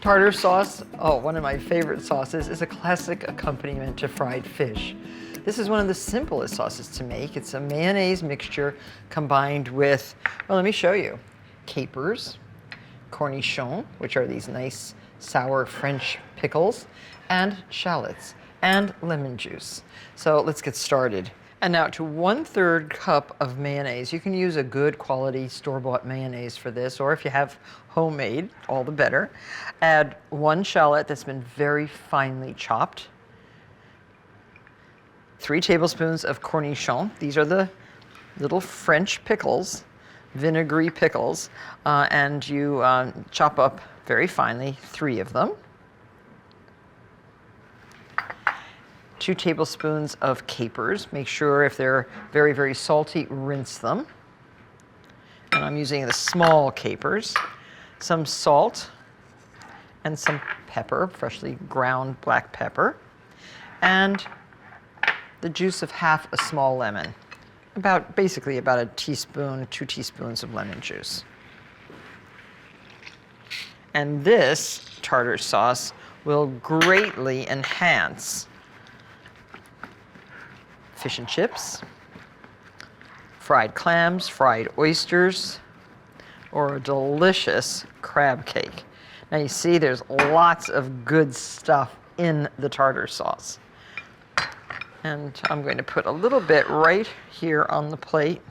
Tartar sauce, oh, one of my favorite sauces, is a classic accompaniment to fried fish. This is one of the simplest sauces to make. It's a mayonnaise mixture combined with, well, let me show you, capers, cornichons, which are these nice sour French pickles, and shallots, and lemon juice. So let's get started. And now to 1/3 cup of mayonnaise. You can use a good quality store-bought mayonnaise for this, or if you have homemade, all the better. Add 1 shallot that's been very finely chopped. 3 tablespoons of cornichons. These are the little French pickles, vinegary pickles, and you chop up very finely 3 of them. 2 tablespoons of capers. Make sure if they're very, very salty, rinse them. And I'm using the small capers. Some salt and some pepper, freshly ground black pepper. And the juice of half a small lemon. Basically about a teaspoon, 2 teaspoons of lemon juice. And this tartar sauce will greatly enhance fish and chips, fried clams, fried oysters, or a delicious crab cake. Now you see there's lots of good stuff in the tartar sauce. And I'm going to put a little bit right here on the plate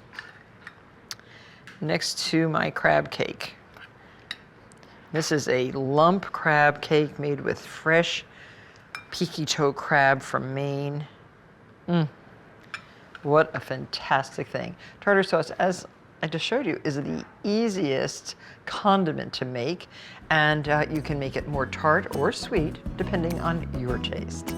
next to my crab cake. This is a lump crab cake made with fresh peaky toe crab from Maine. What a fantastic thing. Tartar sauce, as I just showed you, is the easiest condiment to make, and you can make it more tart or sweet depending on your taste.